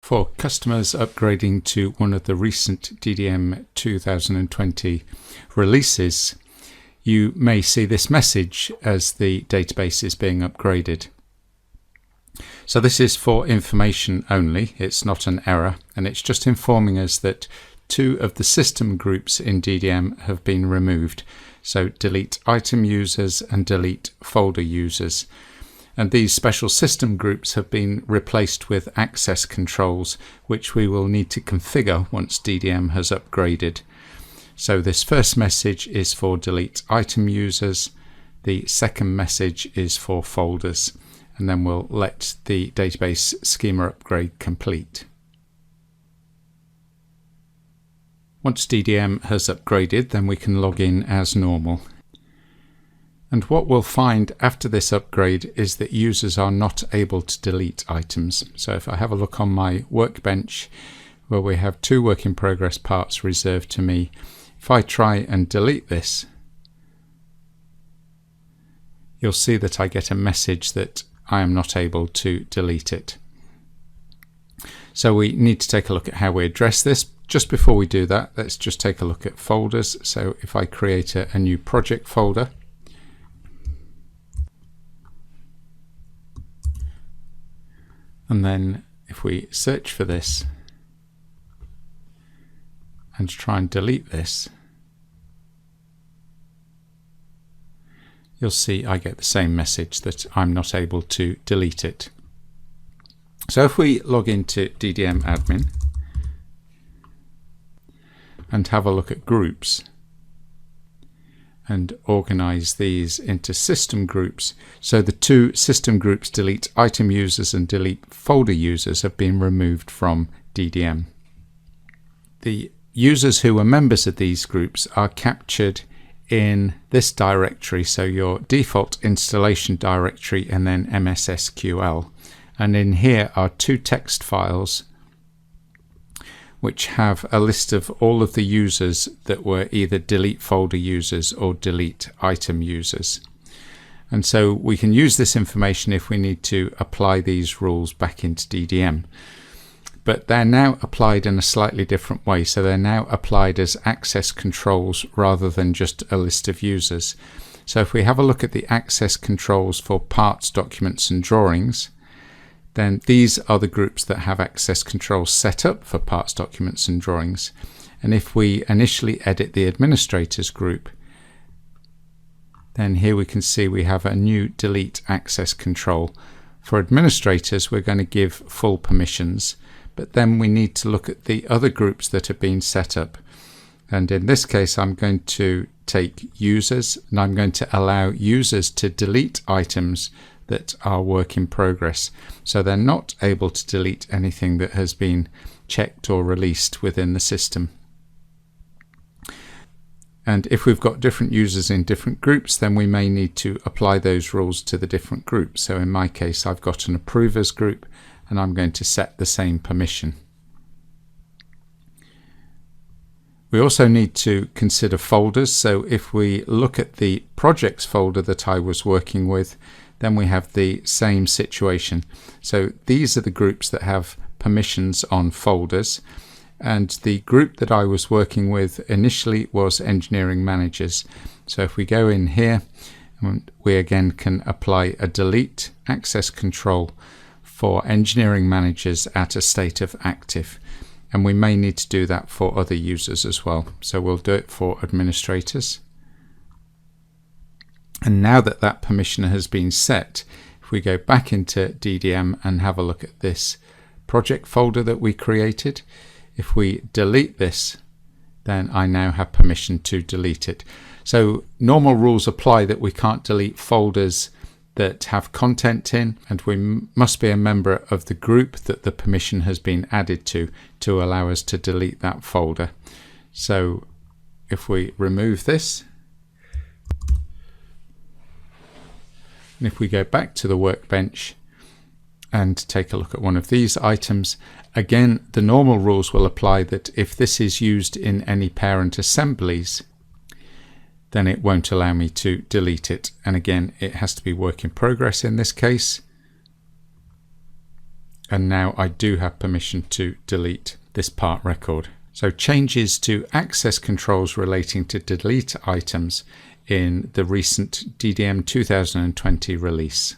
For customers upgrading to one of the recent DDM 2020 releases, you may see this message as the database is being upgraded. So this is for information only, it's not an error, and it's just informing us that two of the system groups in DDM have been removed. So delete item users and delete folder users. And these special system groups have been replaced with access controls, which we will need to configure once DDM has upgraded. So this first message is for delete item users, the second message is for folders, and then we'll let the database schema upgrade complete. Once DDM has upgraded, then we can log in as normal. And what we'll find after this upgrade is that users are not able to delete items. So if I have a look on my workbench where we have two work in progress parts reserved to me, if I try and delete this, you'll see that I get a message that I am not able to delete it. So we need to take a look at how we address this. Just before we do that, let's just take a look at folders. So if I create a new project folder, and then if we search for this and try and delete this, you'll see I get the same message that I'm not able to delete it. So if we log into DDM admin and have a look at groups and organize these into system groups. So the two system groups, delete item users and delete folder users, have been removed from DDM. The users who were members of these groups are captured in this directory, so your default installation directory and then MSSQL. And in here are two text files which have a list of all of the users that were either delete folder users or delete item users. And so we can use this information if we need to apply these rules back into DDM. But they're now applied in a slightly different way. So they're now applied as access controls rather than just a list of users. So if we have a look at the access controls for parts, documents and drawings, then these are the groups that have access controls set up for parts, documents and drawings. And if we initially edit the administrators group, then here we can see we have a new delete access control. For administrators, we're going to give full permissions, but then we need to look at the other groups that have been set up. And in this case, I'm going to take users and I'm going to allow users to delete items that are work in progress. So they're not able to delete anything that has been checked or released within the system. And if we've got different users in different groups, then we may need to apply those rules to the different groups. So in my case, I've got an approvers group and I'm going to set the same permission. We also need to consider folders. So if we look at the projects folder that I was working with, then we have the same situation. So these are the groups that have permissions on folders, and the group that I was working with initially was engineering managers. So if we go in here, we again can apply a delete access control for engineering managers at a state of active, and we may need to do that for other users as well. So we'll do it for administrators. And now that that permission has been set, if we go back into DDM and have a look at this project folder that we created, if we delete this, then I now have permission to delete it. So normal rules apply that we can't delete folders that have content in, and we must be a member of the group that the permission has been added to allow us to delete that folder. So if we remove this, and if we go back to the workbench and take a look at one of these items, again, the normal rules will apply that if this is used in any parent assemblies, then it won't allow me to delete it. And again, it has to be work in progress in this case. and now I do have permission to delete this part record. So changes to access controls relating to delete items in the recent DDM 2020 release.